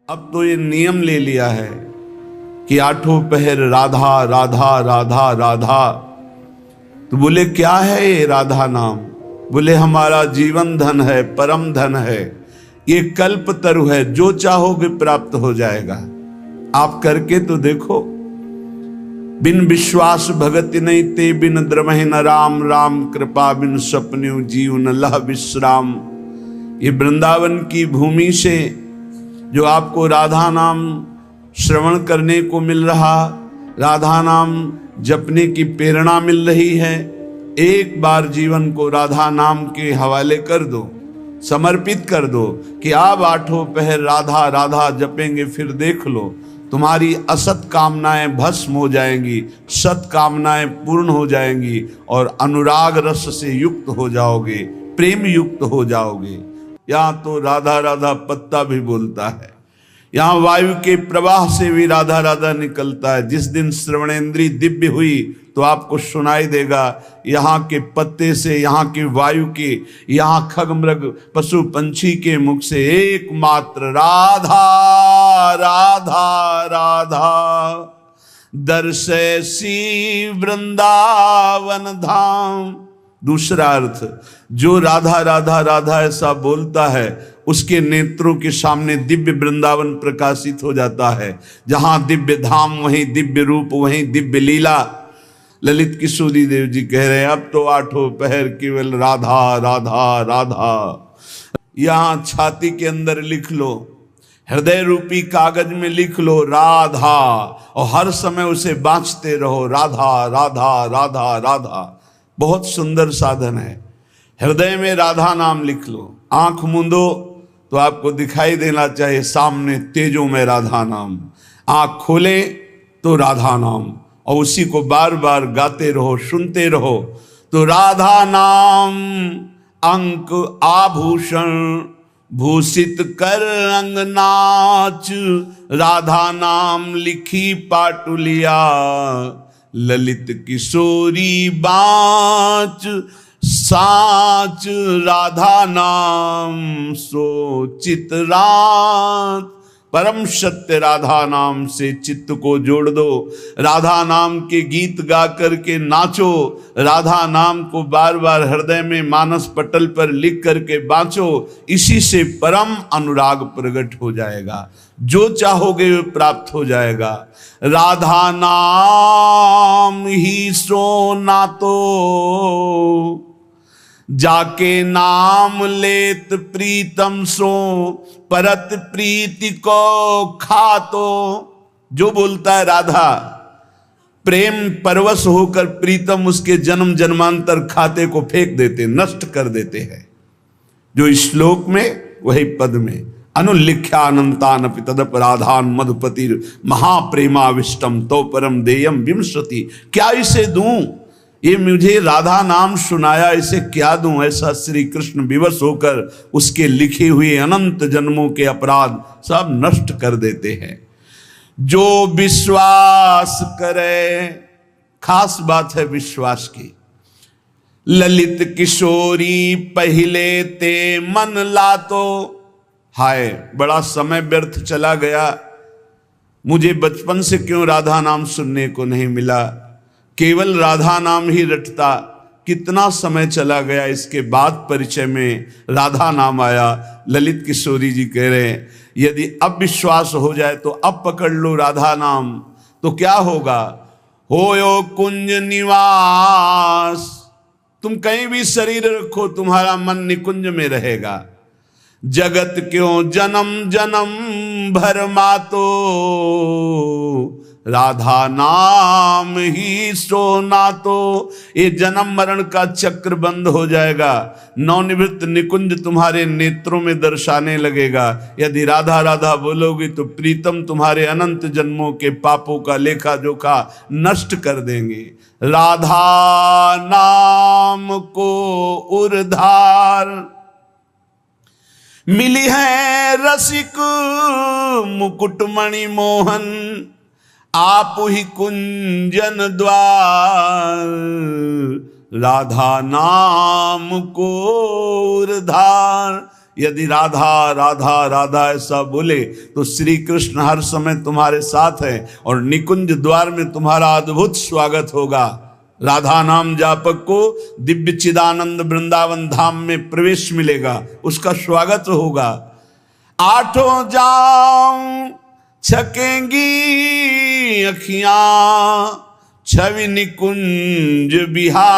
अब तो ये नियम ले लिया है कि आठों पहर राधा राधा राधा राधा। तो बोले क्या है ये राधा नाम? बोले हमारा जीवन धन है, परम धन है, ये कल्प तरु है, जो चाहोगे प्राप्त हो जाएगा। आप करके तो देखो। बिन विश्वास भगति नहीं ते बिन द्रमहि न राम, राम कृपा बिन सपन्यु जीव न लह विश्राम। ये वृंदावन की भूमि से जो आपको राधा नाम श्रवण करने को मिल रहा, राधा नाम जपने की प्रेरणा मिल रही है, एक बार जीवन को राधा नाम के हवाले कर दो, समर्पित कर दो कि आप आठों पहर राधा राधा जपेंगे, फिर देख लो तुम्हारी असत कामनाएं भस्म हो जाएंगी, सत कामनाएं पूर्ण हो जाएंगी और अनुराग रस से युक्त हो जाओगे, प्रेम युक्त हो जाओगे। यहाँ तो राधा राधा पत्ता भी बोलता है, यहाँ वायु के प्रवाह से भी राधा राधा निकलता है। जिस दिन श्रवणेंद्री दिव्य हुई तो आपको सुनाई देगा यहाँ के पत्ते से, यहाँ के वायु के, यहाँ खग मृग पशु पंछी के मुख से एकमात्र राधा राधा राधा। दर्शैसी वृंदावन धाम। दूसरा अर्थ, जो राधा राधा राधा ऐसा बोलता है उसके नेत्रों के सामने दिव्य वृंदावन प्रकाशित हो जाता है। जहां दिव्य धाम वहीं दिव्य रूप, वहीं दिव्य लीला। ललित किशोरी देव जी कह रहे हैं अब तो आठों पहर केवल राधा राधा राधा। यहां छाती के अंदर लिख लो, हृदय रूपी कागज में लिख लो राधा, और हर समय उसे बांचते रहो, राधा राधा राधा राधा। बहुत सुंदर साधन है। हृदय में राधा नाम लिख लो, आंख मूंदो तो आपको दिखाई देना चाहिए सामने तेजों में राधा नाम, आंख खोले तो राधा नाम, और उसी को बार बार गाते रहो, सुनते रहो। तो राधा नाम अंक आभूषण भूषित कर अंग नाच, राधा नाम लिखी पाटुलिया ललित किशोरी बाच, साच राधा नाम सो चितरात। परम सत्य राधा नाम से चित्त को जोड़ दो, राधा नाम के गीत गा करके नाचो, राधा नाम को बार बार हृदय में मानस पटल पर लिख करके बांचो। इसी से परम अनुराग प्रकट हो जाएगा, जो चाहोगे वो प्राप्त हो जाएगा। राधा नाम ही सोना तो जाके नाम लेत प्रीतम सो, परत प्रीति को खातो। जो बोलता है राधा, प्रेम परवश होकर प्रीतम उसके जन्म जन्मांतर खाते को फेंक देते, नष्ट कर देते हैं। जो श्लोक में वही पद में, अनुलिख्या अनंतान तदपराधान मधुपतिर महाप्रेमाविष्टम तो परम देयम विंशति। क्या इसे दूं? ये मुझे राधा नाम सुनाया, इसे क्या दूं? ऐसा श्री कृष्ण विवश होकर उसके लिखे हुए अनंत जन्मों के अपराध सब नष्ट कर देते हैं। जो विश्वास करे, खास बात है विश्वास की। ललित किशोरी पहले ते मन लातो। हाय बड़ा समय व्यर्थ चला गया, मुझे बचपन से क्यों राधा नाम सुनने को नहीं मिला, केवल राधा नाम ही रटता। कितना समय चला गया, इसके बाद परिचय में राधा नाम आया। ललित किशोरी जी कह रहे हैं यदि अब विश्वास हो जाए तो अब पकड़ लो राधा नाम, तो क्या होगा? होयो कुंज निवास। तुम कहीं भी शरीर रखो, तुम्हारा मन निकुंज में रहेगा। जगत क्यों जन्म जन्म भर मातो, राधा नाम ही सोना तो। ये जन्म मरण का चक्र बंद हो जाएगा, नवनिवृत्त निकुंज तुम्हारे नेत्रों में दर्शाने लगेगा। यदि राधा राधा बोलोगी तो प्रीतम तुम्हारे अनंत जन्मों के पापों का लेखा जोखा नष्ट कर देंगे। राधा नाम को उर्धार मिली है रसिक मुकुटमणि मोहन, आप ही कुंजन द्वार। राधा नाम को उर्धार। यदि राधा राधा राधा ऐसा बोले तो श्री कृष्ण हर समय तुम्हारे साथ है और निकुंज द्वार में तुम्हारा अद्भुत स्वागत होगा। राधा नाम जापक को दिव्य चिदानंद वृंदावन धाम में प्रवेश मिलेगा, उसका स्वागत होगा। आठों जाम छकेंगी अखियां छवि निकुंज बिहार,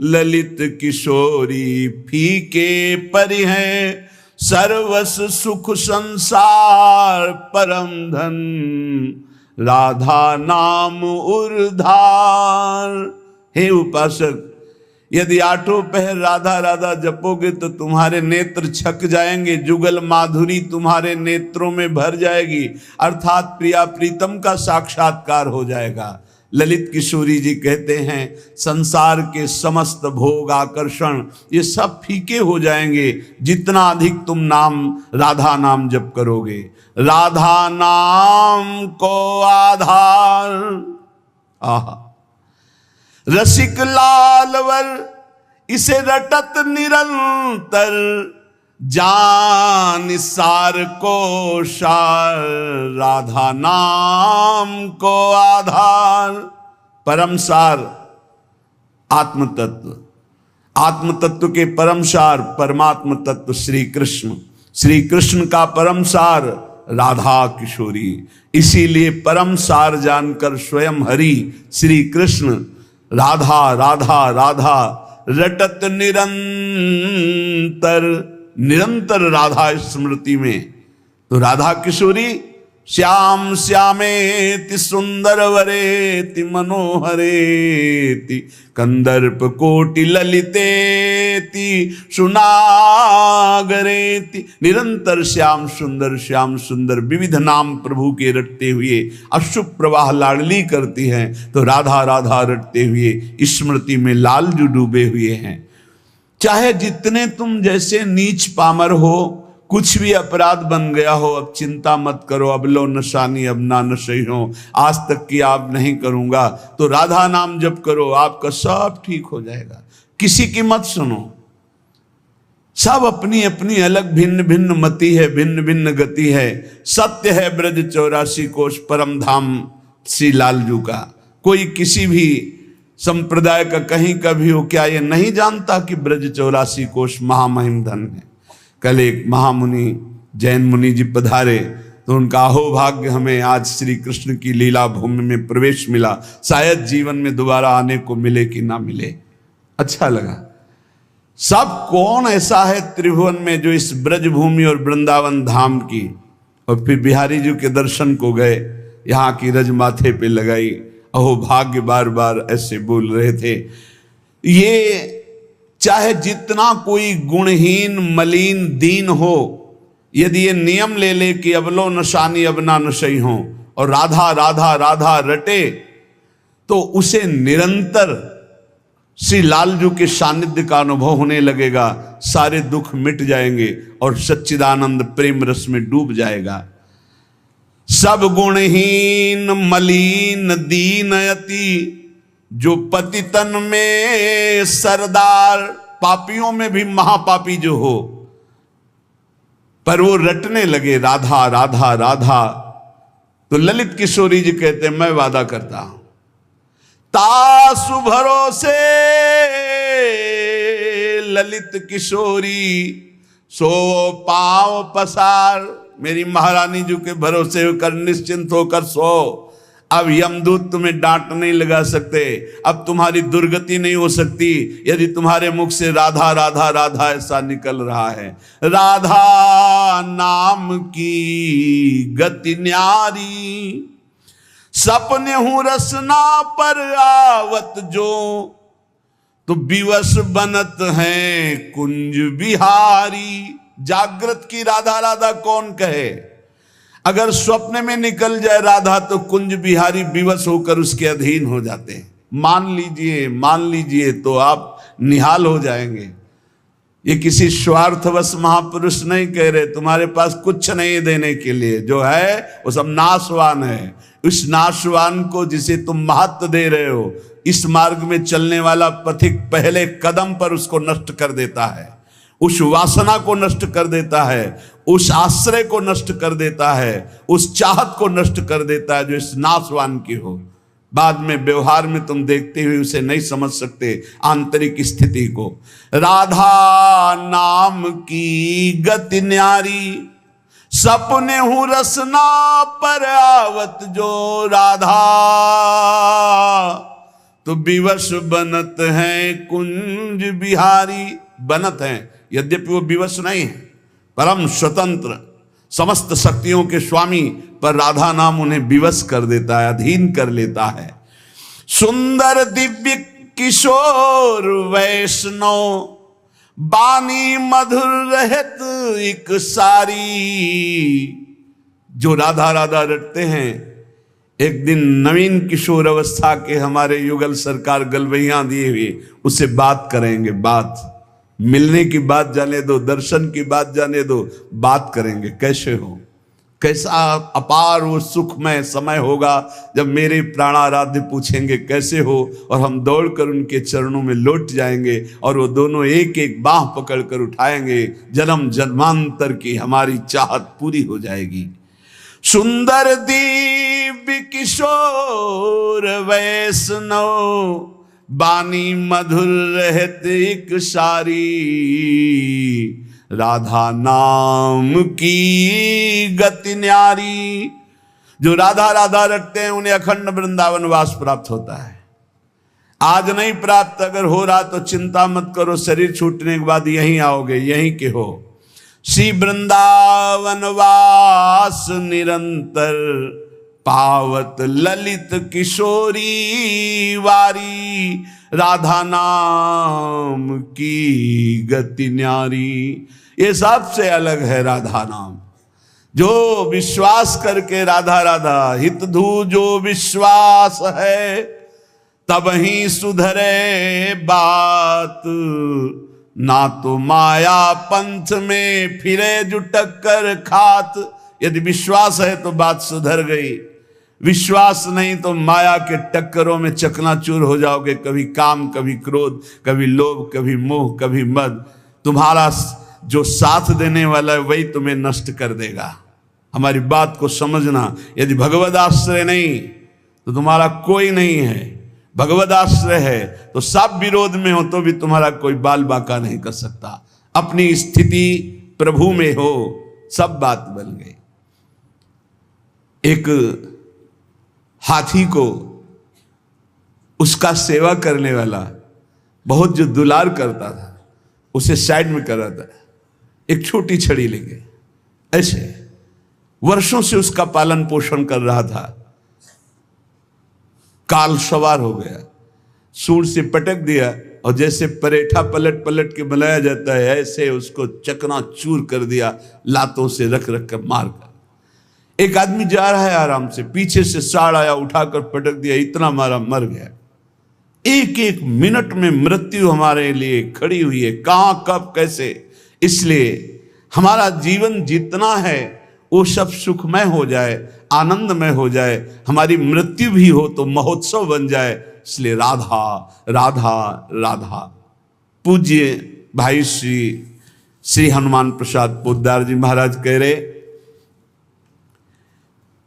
ललित किशोरी फीके परि हैं सर्वस सुख संसार, परम धन राधा नाम उर्धार। हे उपासक, यदि आठों पहर राधा राधा जपोगे तो तुम्हारे नेत्र छक जाएंगे, जुगल माधुरी तुम्हारे नेत्रों में भर जाएगी, अर्थात प्रिया प्रीतम का साक्षात्कार हो जाएगा। ललित किशोरी जी कहते हैं संसार के समस्त भोग आकर्षण ये सब फीके हो जाएंगे जितना अधिक तुम नाम राधा नाम जप करोगे। राधा नाम को आधार, आहा रसिक लालवर इसे रटत निरंतर, जान सार को सार राधा नाम को आधार। परम सार आत्म तत्व, आत्म तत्व के परम सार परमात्म तत्व श्री कृष्ण, श्री कृष्ण का परम सार राधा किशोरी। इसीलिए परम सार जानकर स्वयं हरि श्री कृष्ण राधा राधा राधा रटत निरंतर, निरंतर राधा स्मृति में। तो राधा किशोरी श्याम श्यामेति सुंदर वरेति मनोहरेति, कंदर्प कोटि ललितेति सुनागरेति। निरंतर श्याम सुंदर विविध नाम प्रभु के रटते हुए अशुभ प्रवाह लाडली करती हैं, तो राधा राधा रटते हुए स्मृति में लालजू डूबे हुए हैं। चाहे जितने तुम जैसे नीच पामर हो, कुछ भी अपराध बन गया हो, अब चिंता मत करो, अब लो नशानी अब ना नशई हो, आज तक की आप नहीं करूंगा, तो राधा नाम जप करो, आपका सब ठीक हो जाएगा। किसी की मत सुनो, सब अपनी अपनी अलग भिन्न भिन्न मति है, भिन्न भिन्न गति है। सत्य है ब्रज 84 कोश परम धाम श्री लालजू का। कोई किसी भी संप्रदाय का कहीं का भी हो, क्या ये नहीं जानता कि ब्रज 84 कोश महामहिम धन है। कल एक महामुनि जैन मुनि जी पधारे तो उनका अहोभाग्य हमें आज श्री कृष्ण की लीला भूमि में प्रवेश मिला, शायद जीवन में दोबारा आने को मिले कि ना मिले। अच्छा लगा। सब कौन ऐसा है त्रिभुवन में जो इस ब्रज भूमि और वृंदावन धाम की, और फिर बिहारी जी के दर्शन को गए, यहाँ की रज माथे पे लगाई, अहोभाग्य बार बार ऐसे बोल रहे थे। ये चाहे जितना कोई गुणहीन मलिन दीन हो, यदि ये नियम ले ले कि अब लो नशानी अब ना नशई हो और राधा राधा राधा रटे, तो उसे निरंतर श्री लालजू के सानिध्य का अनुभव होने लगेगा, सारे दुख मिट जाएंगे और सच्चिदानंद प्रेम रस में डूब जाएगा। सब गुणहीन मलिन दीनयति, जो पतितन में सरदार, पापियों में भी महापापी जो हो, पर वो रटने लगे राधा राधा राधा, तो ललित किशोरी जी कहते मैं वादा करता हूं तासु भरोसे ललित किशोरी सो पांव पसार। मेरी महारानी जी के भरोसे होकर निश्चिंत होकर सो। अब यमदूत तुम्हें डांट नहीं लगा सकते, अब तुम्हारी दुर्गति नहीं हो सकती यदि तुम्हारे मुख से राधा राधा राधा ऐसा निकल रहा है। राधा नाम की गति न्यारी, सपने हूं रसना पर आवत जो, तो विवश बनत हैं कुंज बिहारी। जागृत की राधा राधा कौन कहे, अगर स्वप्न में निकल जाए राधा तो कुंज बिहारी विवश होकर उसके अधीन हो जाते हैं। मान लीजिए तो आप निहाल हो जाएंगे। ये किसी स्वार्थवश महापुरुष नहीं कह रहे, तुम्हारे पास कुछ नहीं देने के लिए, जो है वो सब नाशवान है। उस नाशवान को जिसे तुम महत्व दे रहे हो, इस मार्ग में चलने वाला पथिक पहले कदम पर उसको नष्ट कर देता है। उस वासना को नष्ट कर देता है, उस आश्रय को नष्ट कर देता है, उस चाहत को नष्ट कर देता है जो इस नाशवान की हो। बाद में व्यवहार में तुम देखते हुए उसे नहीं समझ सकते आंतरिक स्थिति को। राधा नाम की गति न्यारी, सपने हूं रसना पर आवत जो राधा, तो विवश बनत है कुंज बिहारी। बनत हैं, यद्यपि वो विवश नहीं है, परम स्वतंत्र समस्त शक्तियों के स्वामी, पर राधा नाम उन्हें विवश कर देता है, अधीन कर लेता है। सुंदर दिव्य किशोर वैष्णव, बानी मधुर रहत एक सारी। जो राधा राधा रटते हैं, एक दिन नवीन किशोर अवस्था के हमारे युगल सरकार गलवैया दिए हुए उससे बात करेंगे। बात मिलने की बात जाने दो, दर्शन की बात जाने दो, बात करेंगे कैसे हो, कैसा अपार वो सुखमय समय होगा जब मेरे प्राणाराध्य पूछेंगे कैसे हो, और हम दौड़कर उनके चरणों में लौट जाएंगे और वो दोनों एक एक बाह पकड़कर उठाएंगे। जन्म जन्मांतर की हमारी चाहत पूरी हो जाएगी। सुंदर दिव्य किशोर वैष्णव, बानी मधुर रहत एक सारी। राधा नाम की गति न्यारी। जो राधा राधा रटते हैं उन्हें अखंड वृंदावन वास प्राप्त होता है। आज नहीं प्राप्त, अगर हो रहा तो चिंता मत करो, शरीर छूटने के बाद यहीं आओगे, यहीं के हो। श्री वृंदावन वास निरंतर, पावत ललित किशोरी वारी। राधा नाम की गति न्यारी। ये सबसे अलग है राधा नाम। जो विश्वास करके राधा राधा हित धू जो विश्वास है, तब ही सुधरे बात। ना तो माया पंथ में फिरे जो टक्कर खात। यदि विश्वास है तो बात सुधर गई, विश्वास नहीं तो माया के टक्करों में चकनाचूर हो जाओगे। कभी काम, कभी क्रोध, कभी लोभ, कभी मोह, कभी मद। तुम्हारा जो साथ देने वाला है वही तुम्हें नष्ट कर देगा। हमारी बात को समझना। यदि भगवद आश्रय नहीं तो तुम्हारा कोई नहीं है, भगवद आश्रय है तो सब विरोध में हो तो भी तुम्हारा कोई बाल बाका नहीं कर सकता। अपनी स्थिति प्रभु में हो, सब बात बन गई। एक हाथी को उसका सेवा करने वाला बहुत जो दुलार करता था, उसे साइड में कर रहा था, एक छोटी छड़ी लेके ऐसे वर्षों से उसका पालन पोषण कर रहा था। काल सवार हो गया, सूंड से पटक दिया और जैसे परेठा पलट पलट के बनाया जाता है ऐसे उसको चकनाचूर कर दिया, लातों से रख रख कर मार कर। एक आदमी जा रहा है आराम से, पीछे से साड़ आया, उठाकर पटक दिया, इतना मारा, मर गया। एक एक मिनट में मृत्यु हमारे लिए खड़ी हुई है, कहां कब कैसे। इसलिए हमारा जीवन जितना है वो सब सुखमय हो जाए, आनंदमय हो जाए, हमारी मृत्यु भी हो तो महोत्सव बन जाए। इसलिए राधा राधा राधा। पूज्य भाई श्री हनुमान प्रसाद पोद्दार जी महाराज कह रहे,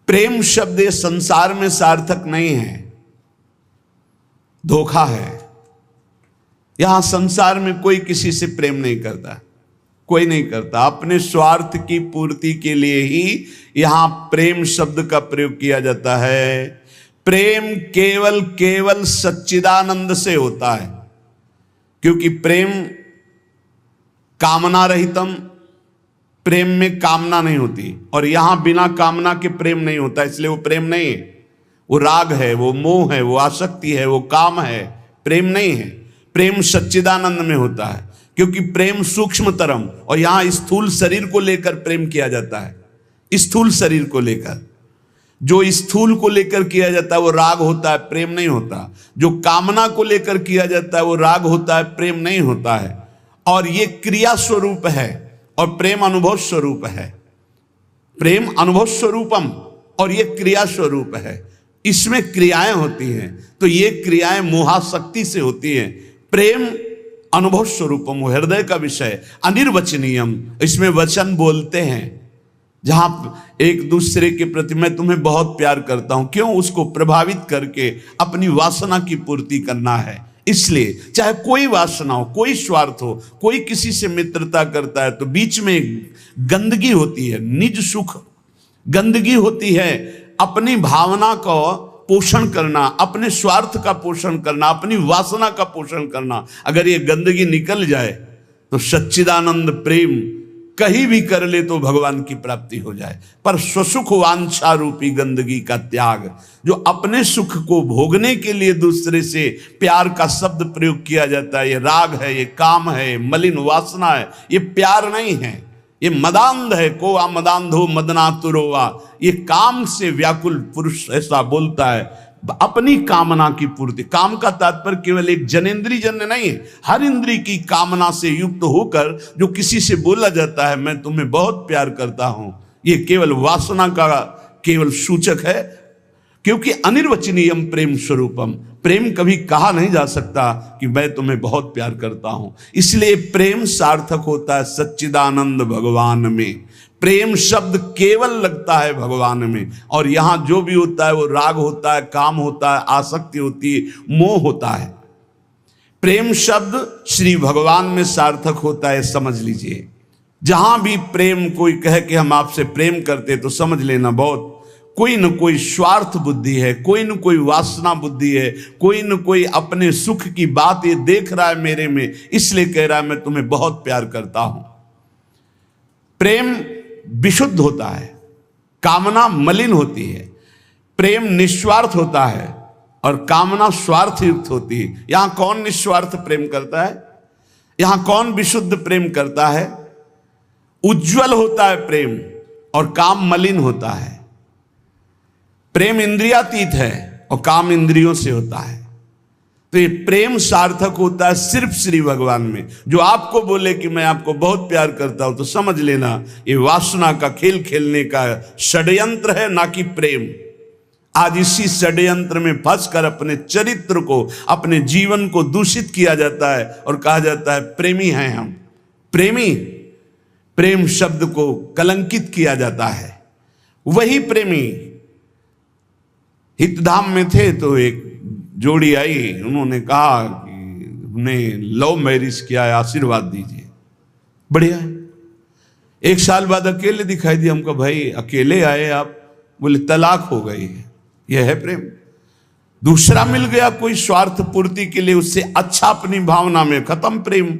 प्रेम शब्द ये संसार में सार्थक नहीं है, धोखा है। यहां संसार में कोई किसी से प्रेम नहीं करता, कोई नहीं करता। अपने स्वार्थ की पूर्ति के लिए ही यहां प्रेम शब्द का प्रयोग किया जाता है। प्रेम केवल केवल सच्चिदानंद से होता है, क्योंकि प्रेम कामना रहितम, प्रेम में कामना नहीं होती, और यहां बिना कामना के प्रेम नहीं होता, इसलिए वो प्रेम नहीं है। वो राग है, वो मोह है, वो आसक्ति है, वो काम है, प्रेम नहीं है। प्रेम सच्चिदानंद में होता है, क्योंकि प्रेम सूक्ष्मतरम, और यहां स्थूल शरीर को लेकर प्रेम किया जाता है। स्थूल शरीर को लेकर, जो स्थूल को लेकर किया जाता है वो राग होता है, प्रेम नहीं होता। जो कामना को लेकर किया जाता है वो राग होता है, प्रेम नहीं होता है। और ये क्रिया स्वरूप है और प्रेम अनुभव स्वरूप है। प्रेम अनुभव स्वरूपम और ये क्रिया स्वरूप है, इसमें क्रियाएं होती हैं। तो ये क्रियाएं मोहाशक्ति से होती हैं। प्रेम अनुभव स्वरूपम, हृदय का विषय, अनिर्वचनीयम, इसमें वचन बोलते हैं। जहां एक दूसरे के प्रति मैं तुम्हें बहुत प्यार करता हूं, क्यों? उसको प्रभावित करके अपनी वासना की पूर्ति करना है। इसलिए चाहे कोई वासना हो, कोई स्वार्थ हो, कोई किसी से मित्रता करता है तो बीच में गंदगी होती है, निज सुख, गंदगी होती है, अपनी भावना को पोषण करना, अपने स्वार्थ का पोषण करना, अपनी वासना का पोषण करना। अगर ये गंदगी निकल जाए तो सच्चिदानंद प्रेम कहीं भी कर ले तो भगवान की प्राप्ति हो जाए। पर स्वसुख वांछा रूपी गंदगी का त्याग, जो अपने सुख को भोगने के लिए दूसरे से प्यार का शब्द प्रयोग किया जाता है, ये राग है, ये काम है, ये मलिन वासना है, ये प्यार नहीं है, ये मदांध है। को मदांधो मदनातुरोवा, ये काम से व्याकुल पुरुष ऐसा बोलता है। अपनी कामना की पूर्ति, काम का तात्पर्य केवल एक जनेंद्री जन्य नहीं है, हर इंद्री की कामना से युक्त होकर जो किसी से बोला जाता है मैं तुम्हें बहुत प्यार करता हूं, ये केवल वासना का केवल सूचक है। क्योंकि अनिर्वचनीयम प्रेम स्वरूपम, प्रेम कभी कहा नहीं जा सकता कि मैं तुम्हें बहुत प्यार करता हूं। इसलिए प्रेम सार्थक होता है सच्चिदानंद भगवान में। प्रेम शब्द केवल लगता है भगवान में, और यहां जो भी होता है वो राग होता है, काम होता है, आसक्ति होती है, मोह होता है। प्रेम शब्द श्री भगवान में सार्थक होता है, समझ लीजिए। जहां भी प्रेम कोई कहे कि हम आपसे प्रेम करते, तो समझ लेना बहुत कोई न कोई स्वार्थ बुद्धि है, कोई न कोई वासना बुद्धि है, कोई न कोई अपने सुख की बात ये देख रहा है मेरे में, इसलिए कह रहा है मैं तुम्हें बहुत प्यार करता हूं। प्रेम विशुद्ध होता है, कामना मलिन होती है। प्रेम निस्वार्थ होता है और कामना स्वार्थ युक्त होती है। यहां कौन निस्वार्थ प्रेम करता है? यहां कौन विशुद्ध प्रेम करता है? उज्जवल होता है प्रेम और काम मलिन होता है। प्रेम इंद्रियातीत है और काम इंद्रियों से होता है। तो ये प्रेम सार्थक होता है सिर्फ श्री भगवान में। जो आपको बोले कि मैं आपको बहुत प्यार करता हूं, तो समझ लेना ये वासना का खेल खेलने का षड्यंत्र है, ना कि प्रेम। आज इसी षड्यंत्र में फंसकर अपने चरित्र को, अपने जीवन को दूषित किया जाता है और कहा जाता है प्रेमी हैं हम। प्रेमी, प्रेम शब्द को कलंकित किया जाता है। वही प्रेमी हितधाम में थे तो एक जोड़ी आई, उन्होंने कहा कि हमने लव मैरिज किया है, आशीर्वाद दीजिए। बढ़िया है। एक साल बाद अकेले दिखाई दिया हमको, भाई अकेले आए आप? बोले तलाक हो गई है। यह है प्रेम। दूसरा मिल गया कोई स्वार्थ पूर्ति के लिए, उससे अच्छा अपनी भावना में, खत्म प्रेम।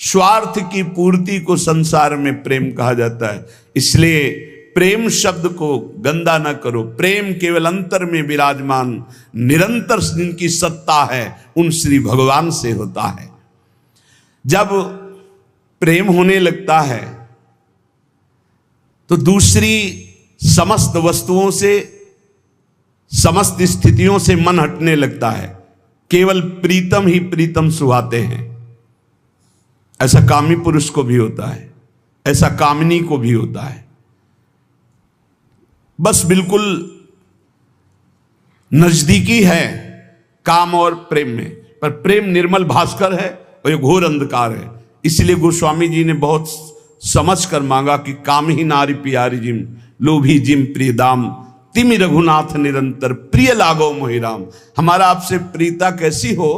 स्वार्थ की पूर्ति को संसार में प्रेम कहा जाता है। इसलिए प्रेम शब्द को गंदा न करो। प्रेम केवल अंतर में विराजमान निरंतर जिनकी सत्ता है उन श्री भगवान से होता है। जब प्रेम होने लगता है तो दूसरी समस्त वस्तुओं से, समस्त स्थितियों से मन हटने लगता है। केवल प्रीतम ही प्रीतम सुहाते हैं। ऐसा कामी पुरुष को भी होता है, ऐसा कामिनी को भी होता है। बस बिल्कुल नजदीकी है काम और प्रेम में, पर प्रेम निर्मल भास्कर है और ये घोर अंधकार है। इसलिए गोस्वामी जी ने बहुत समझ कर मांगा कि काम ही नारी प्यारी जिम, लोभी जिम प्रिय दाम, तिमि रघुनाथ निरंतर प्रिय लागो मोहिराम। हमारा आपसे प्रीता कैसी हो?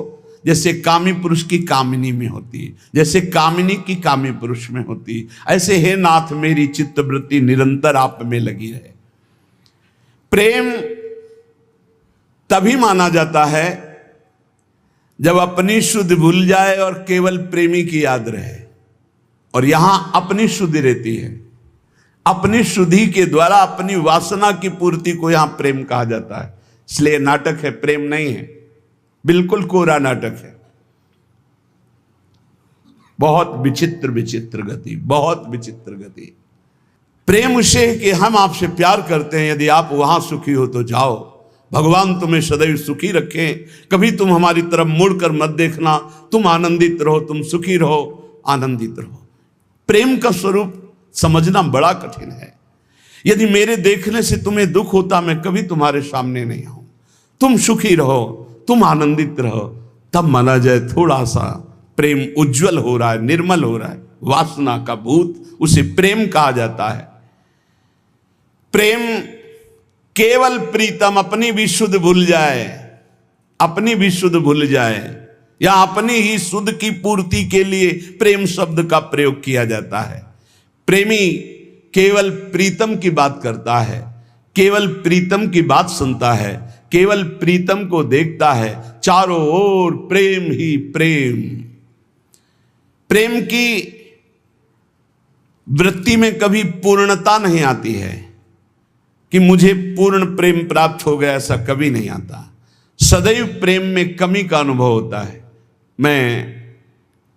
जैसे कामी पुरुष की कामिनी में होती है, जैसे कामिनी की कामी पुरुष में होती है, ऐसे हे नाथ मेरी चित्तवृत्ति निरंतर आप में लगी रहे। प्रेम तभी माना जाता है जब अपनी शुद्धि भूल जाए और केवल प्रेमी की याद रहे। और यहां अपनी शुद्धि रहती है। अपनी शुद्धि के द्वारा अपनी वासना की पूर्ति को यहां प्रेम कहा जाता है। इसलिए नाटक है, प्रेम नहीं है। बिल्कुल कोरा नाटक है। बहुत विचित्र विचित्र गति, बहुत विचित्र गति। प्रेम उसे कि हम आपसे प्यार करते हैं, यदि आप वहां सुखी हो तो जाओ, भगवान तुम्हें सदैव सुखी रखें, कभी तुम हमारी तरफ मुड़कर मत देखना, तुम आनंदित रहो, तुम सुखी रहो, आनंदित रहो। प्रेम का स्वरूप समझना बड़ा कठिन है। यदि मेरे देखने से तुम्हें दुख होता, मैं कभी तुम्हारे सामने नहीं आऊं। तुम सुखी रहो, तुम आनंदित रहो, तब माना जाए थोड़ा सा प्रेम उज्जवल हो रहा है, निर्मल हो रहा है, वासना का भूत, उसे प्रेम कहा जाता है। प्रेम केवल प्रीतम अपनी भी शुद्ध भूल जाए, अपनी भी शुद्ध भूल जाए, या अपनी ही शुद्ध की पूर्ति के लिए प्रेम शब्द का प्रयोग किया जाता है। प्रेमी केवल प्रीतम की बात करता है, केवल प्रीतम की बात सुनता है, केवल प्रीतम को देखता है, चारों ओर प्रेम ही प्रेम। प्रेम की वृत्ति में कभी पूर्णता नहीं आती है कि मुझे पूर्ण प्रेम प्राप्त हो गया, ऐसा कभी नहीं आता। सदैव प्रेम में कमी का अनुभव होता है। मैं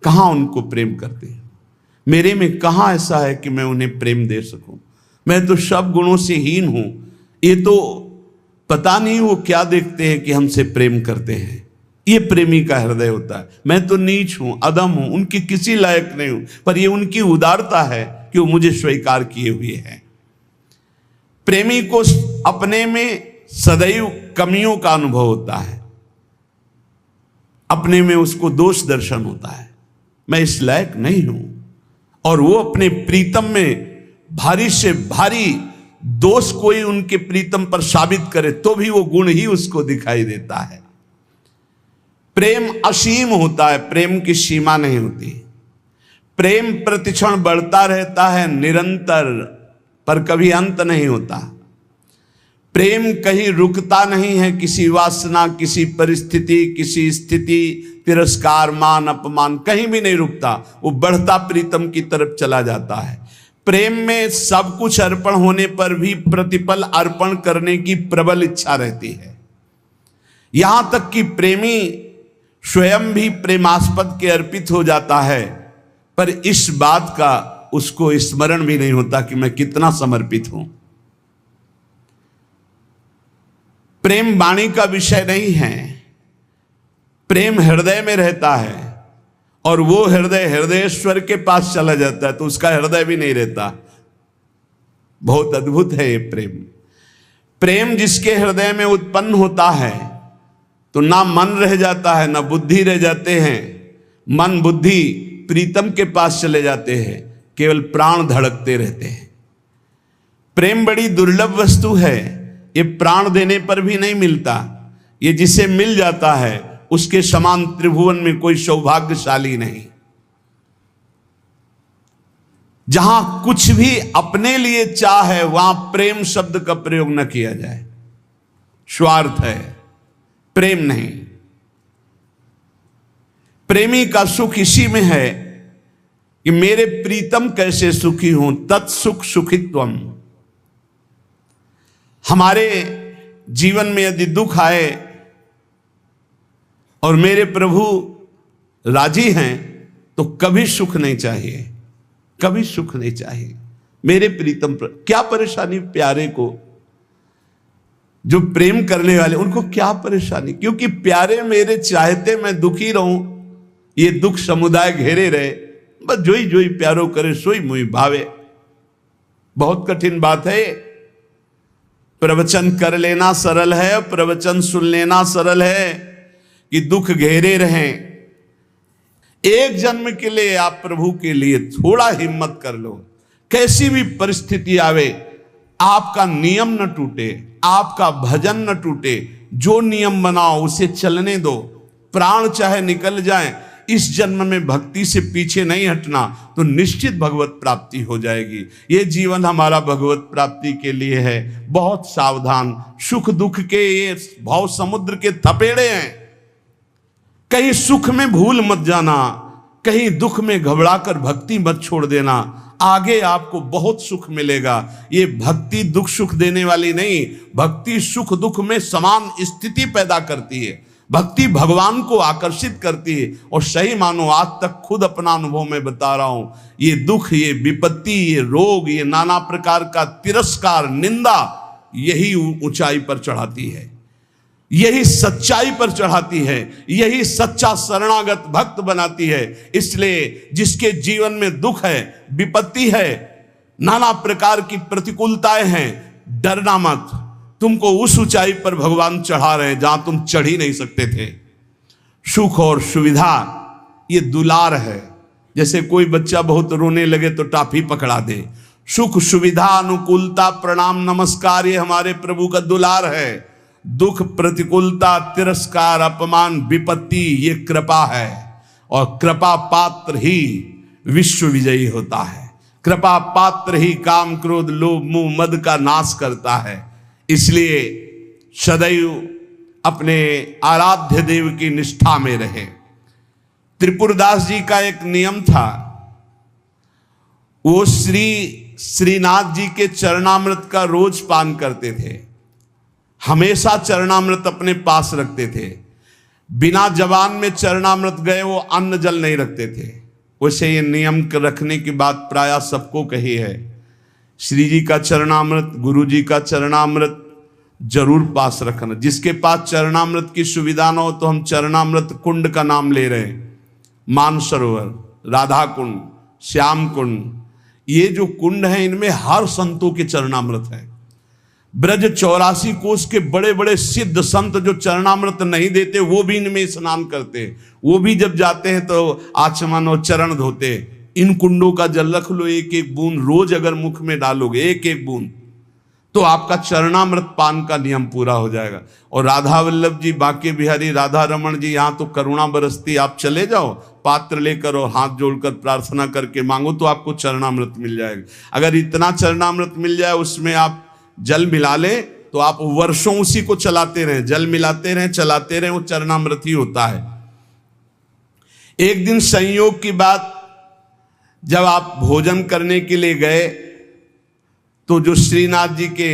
कहां उनको प्रेम करती हूं, मेरे में कहां ऐसा है कि मैं उन्हें प्रेम दे सकूं। मैं तो सब गुणों से हीन हूं, ये तो पता नहीं वो क्या देखते हैं कि हमसे प्रेम करते हैं। ये प्रेमी का हृदय होता है। मैं तो नीच हूं, अदम हूं, उनकी किसी लायक नहीं हूं, पर ये उनकी उदारता है कि वो मुझे स्वीकार किए हुए हैं। प्रेमी को अपने में सदैव कमियों का अनुभव होता है, अपने में उसको दोष दर्शन होता है, मैं इस लायक नहीं हूं। और वो अपने प्रीतम में भारी से भारी दोष कोई उनके प्रीतम पर साबित करे तो भी वो गुण ही उसको दिखाई देता है। प्रेम असीम होता है, प्रेम की सीमा नहीं होती। प्रेम प्रतिक्षण बढ़ता रहता है निरंतर, पर कभी अंत नहीं होता। प्रेम कहीं रुकता नहीं है, किसी वासना, किसी परिस्थिति, किसी स्थिति, तिरस्कार, मान, अपमान, कहीं भी नहीं रुकता। वो बढ़ता प्रीतम की तरफ चला जाता है। प्रेम में सब कुछ अर्पण होने पर भी प्रतिपल अर्पण करने की प्रबल इच्छा रहती है। यहां तक कि प्रेमी स्वयं भी प्रेमास्पद के अर्पित हो जाता है, पर इस बात का उसको स्मरण भी नहीं होता कि मैं कितना समर्पित हूं। प्रेम वाणी का विषय नहीं है, प्रेम हृदय में रहता है, और वो हृदय हृदयेश्वर के पास चला जाता है तो उसका हृदय भी नहीं रहता। बहुत अद्भुत है ये प्रेम। प्रेम जिसके हृदय में उत्पन्न होता है तो ना मन रह जाता है, ना बुद्धि रह जाते हैं। मन बुद्धि प्रीतम के पास चले जाते हैं, केवल प्राण धड़कते रहते हैं। प्रेम बड़ी दुर्लभ वस्तु है, ये प्राण देने पर भी नहीं मिलता। ये जिसे मिल जाता है उसके समान त्रिभुवन में कोई सौभाग्यशाली नहीं। जहां कुछ भी अपने लिए चाह है वहां प्रेम शब्द का प्रयोग न किया जाए। स्वार्थ है, प्रेम नहीं। प्रेमी का सुख इसी में है कि मेरे प्रीतम कैसे सुखी हों, तत्सुख सुखित्वम। हमारे जीवन में यदि दुख आए और मेरे प्रभु राजी हैं तो कभी सुख नहीं चाहिए, कभी सुख नहीं चाहिए। मेरे प्रीतम पर क्या परेशानी, प्यारे को जो प्रेम करने वाले उनको क्या परेशानी, क्योंकि प्यारे मेरे चाहते मैं दुखी रहूं, ये दुख समुदाय घेरे रहे, बस जोई जोई प्यारो करे सोई मुई भावे। बहुत कठिन बात है। प्रवचन कर लेना सरल है, प्रवचन सुन लेना सरल है कि दुख घेरे रहें। एक जन्म के लिए आप प्रभु के लिए थोड़ा हिम्मत कर लो। कैसी भी परिस्थिति आवे, आपका नियम न टूटे, आपका भजन न टूटे। जो नियम बनाओ उसे चलने दो, प्राण चाहे निकल जाए, इस जन्म में भक्ति से पीछे नहीं हटना तो निश्चित भगवत प्राप्ति हो जाएगी। ये जीवन हमारा भगवत प्राप्ति के लिए है। बहुत सावधान, सुख दुख के ये भाव समुद्र के थपेड़े हैं। कहीं सुख में भूल मत जाना, कहीं दुख में घबराकर भक्ति मत छोड़ देना। आगे आपको बहुत सुख मिलेगा। ये भक्ति दुख सुख देने वाली नहीं, भक्ति सुख दुख में समान स्थिति पैदा करती है। भक्ति भगवान को आकर्षित करती है। और सही मानो, आज तक खुद अपना अनुभव में बता रहा हूं, ये दुख, ये विपत्ति, ये रोग, ये नाना प्रकार का तिरस्कार, निंदा, यही ऊंचाई पर चढ़ाती है, यही सच्चाई पर चढ़ाती है, यही सच्चा शरणागत भक्त बनाती है। इसलिए जिसके जीवन में दुख है, विपत्ति है, नाना प्रकार की प्रतिकूलताएं हैं, डरना मत। तुमको उस ऊंचाई पर भगवान चढ़ा रहे हैं जहां तुम चढ़ ही नहीं सकते थे। सुख और सुविधा ये दुलार है। जैसे कोई बच्चा बहुत रोने लगे तो टाफी पकड़ा दे। सुख सुविधा अनुकूलता प्रणाम नमस्कार ये हमारे प्रभु का दुलार है। दुख प्रतिकूलता तिरस्कार अपमान विपत्ति ये कृपा है। और कृपा पात्र ही विश्व विजयी होता है। कृपा पात्र ही काम क्रोध लोभ मोह मद का नाश करता है। इसलिए सदैव अपने आराध्य देव की निष्ठा में रहे। त्रिपुरदास जी का एक नियम था, वो श्रीनाथ जी के चरणामृत का रोज पान करते थे। हमेशा चरणामृत अपने पास रखते थे। बिना जबान में चरणामृत गए वो अन्न जल नहीं रखते थे। वैसे ये नियम रखने की बात प्रायः सबको कही है। श्री जी का चरणामृत गुरु जी का चरणामृत जरूर पास रखना। जिसके पास चरणामृत की सुविधा न हो तो हम चरणामृत कुंड का नाम ले रहे हैं। मानसरोवर, राधा कुंड, श्याम कुंड, ये जो कुंड है इनमें हर संतों के चरणामृत है। ब्रज 84 कोस के बड़े बड़े सिद्ध संत जो चरणामृत नहीं देते वो भी इनमें स्नान करते। वो भी जब जाते हैं तो आचमन और चरण धोते। इन कुंडों का जल रख लो, एक एक बूंद रोज अगर मुख में डालोगे एक एक बूंद तो आपका चरणामृत पान का नियम पूरा हो जाएगा। और राधा वल्लभ जी, बांके बिहारी राधा रमन जी, यहाँ तो करुणा बरसती। आप चले जाओ पात्र लेकर और हाथ जोड़कर प्रार्थना करके मांगो तो आपको चरणामृत मिल जाएगा। अगर इतना चरणामृत मिल जाए उसमें आप जल मिला ले तो आप वर्षों उसी को चलाते रहें, जल मिलाते रहें चलाते रहें, वो चरणामृत ही होता है। एक दिन संयोग की बात, जब आप भोजन करने के लिए गए तो जो श्रीनाथ जी के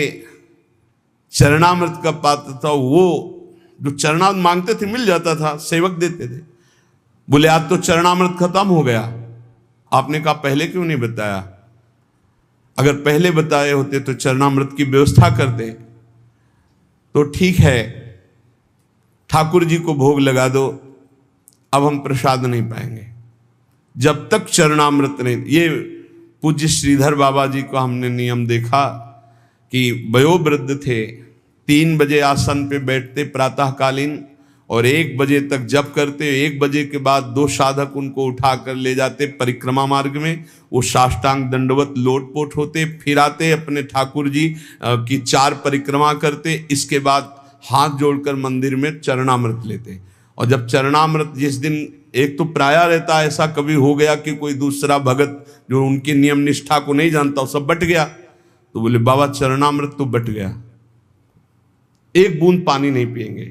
चरणामृत का पात्र था वो जो चरणामृत मांगते थे मिल जाता था, सेवक देते थे। बोले आज तो चरणामृत खत्म हो गया। आपने कहा पहले क्यों नहीं बताया? अगर पहले बताए होते तो चरणामृत की व्यवस्था करते। तो ठीक है ठाकुर जी को भोग लगा दो, अब हम प्रसाद नहीं पाएंगे जब तक चरणामृत नहीं। ये पूज्य श्रीधर बाबा जी को हमने नियम देखा कि वयोवृद्ध थे, 3 बजे आसन पे बैठते प्रातःकालीन और 1 बजे तक जप करते। 1 बजे के बाद 2 साधक उनको उठाकर ले जाते परिक्रमा मार्ग में। वो साष्टांग दंडवत लोटपोट होते, फिर आते अपने ठाकुर जी की 4 परिक्रमा करते। इसके बाद हाथ जोड़कर मंदिर में चरणामृत लेते। और जब चरणामृत जिस दिन, एक तो प्रायः रहता है ऐसा कभी हो गया कि कोई दूसरा भगत जो उनकी नियम निष्ठा को नहीं जानता सब बट गया, तो बोले बाबा चरणामृत तो बट गया, 1 बूंद पानी नहीं पिएंगे।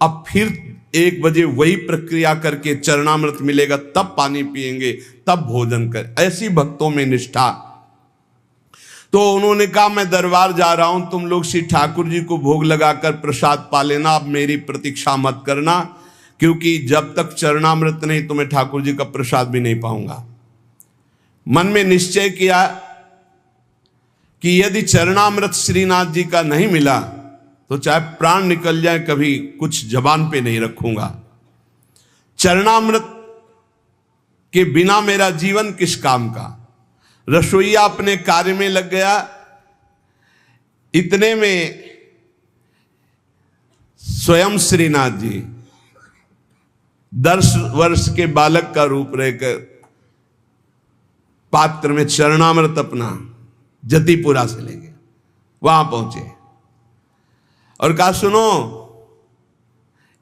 अब फिर 1 बजे वही प्रक्रिया करके चरणामृत मिलेगा तब पानी पिएंगे, तब भोजन कर। ऐसी भक्तों में निष्ठा। तो उन्होंने कहा मैं दरबार जा रहा हूं, तुम लोग श्री ठाकुर जी को भोग लगाकर प्रसाद पा लेना, अब मेरी प्रतीक्षा मत करना, क्योंकि जब तक चरणामृत नहीं तो मैं ठाकुर जी का प्रसाद भी नहीं पाऊंगा। मन में निश्चय किया कि यदि चरणामृत श्रीनाथ जी का नहीं मिला तो चाहे प्राण निकल जाए कभी कुछ जबान पे नहीं रखूंगा। चरणामृत के बिना मेरा जीवन किस काम का। रसोईया अपने कार्य में लग गया। इतने में स्वयं श्रीनाथ जी 10 वर्ष के बालक का रूप रहकर पात्र में चरणामृत अपना जतिपुरा से ले गए। वहां पहुंचे और कहा सुनो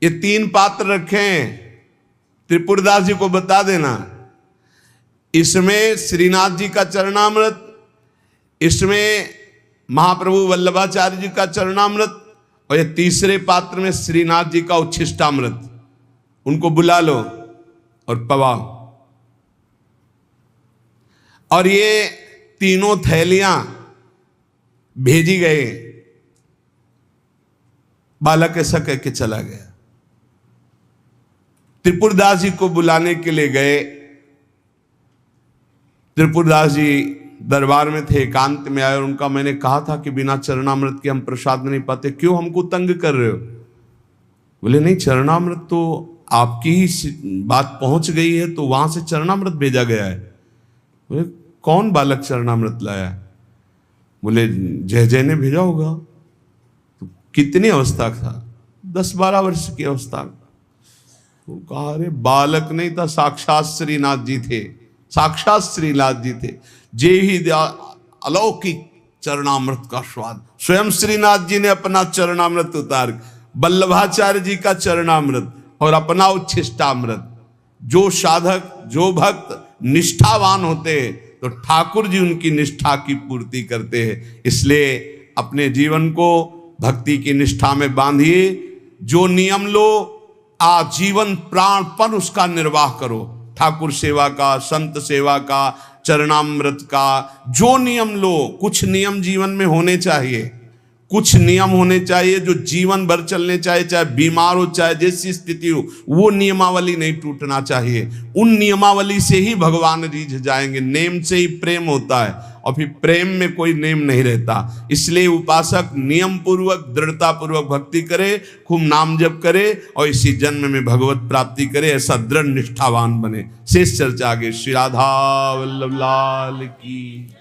ये 3 पात्र रखे हैं, त्रिपुरदास जी को बता देना, इसमें श्रीनाथ जी का चरणामृत, इसमें महाप्रभु वल्लभाचार्य जी का चरणामृत, और ये तीसरे पात्र में श्रीनाथ जी का उच्छिष्टामृत। उनको बुला लो और पवाओ। और ये तीनों थैलियां भेजी गए। बालक ऐसा कह के चला गया। त्रिपुरदास जी को बुलाने के लिए गए। त्रिपुरदास जी दरबार में थे, एकांत में आए और उनका मैंने कहा था कि बिना चरणामृत के हम प्रसाद नहीं पाते, क्यों हमको तंग कर रहे हो? बोले नहीं, चरणामृत तो आपकी ही बात पहुंच गई है तो वहां से चरणामृत भेजा गया है। बोले कौन बालक चरणामृत लाया? बोले जय जय ने भेजा होगा। तो कितनी अवस्था था? 10-12 वर्ष की अवस्था। तो कहा अरे बालक नहीं था, साक्षात श्रीनाथ जी थे, साक्षात श्रीनाथ जी थे। जे ही अलौकिक चरणामृत का स्वाद, स्वयं श्रीनाथ जी ने अपना चरणामृत उतार, वल्लभाचार्य जी का चरणामृत और अपना उच्छिष्टामृत। जो साधक, जो भक्त निष्ठावान होते हैं तो ठाकुर जी उनकी निष्ठा की पूर्ति करते हैं। इसलिए अपने जीवन को भक्ति की निष्ठा में बांधिए। जो नियम लो, आजीवन प्राणपण उसका निर्वाह करो। ठाकुर सेवा का, संत सेवा का, चरणामृत का जो नियम लो, कुछ नियम जीवन में होने चाहिए, कुछ नियम होने चाहिए जो जीवन भर चलने चाहिए, चाहे बीमार हो चाहे जैसी स्थिति हो, वो नियमावली नहीं टूटना चाहिए। उन नियमावली से ही भगवान रीझ जाएंगे। नेम से ही प्रेम होता है और फिर प्रेम में कोई नेम नहीं रहता। इसलिए उपासक नियम पूर्वक, दृढ़ता पूर्वक भक्ति करे, खूब नाम जप करे और इसी जन्म में भगवत प्राप्ति करे, ऐसा दृढ़ निष्ठावान बने। शेष चर्चा आगे। श्री राधा वल्लभ लाल की।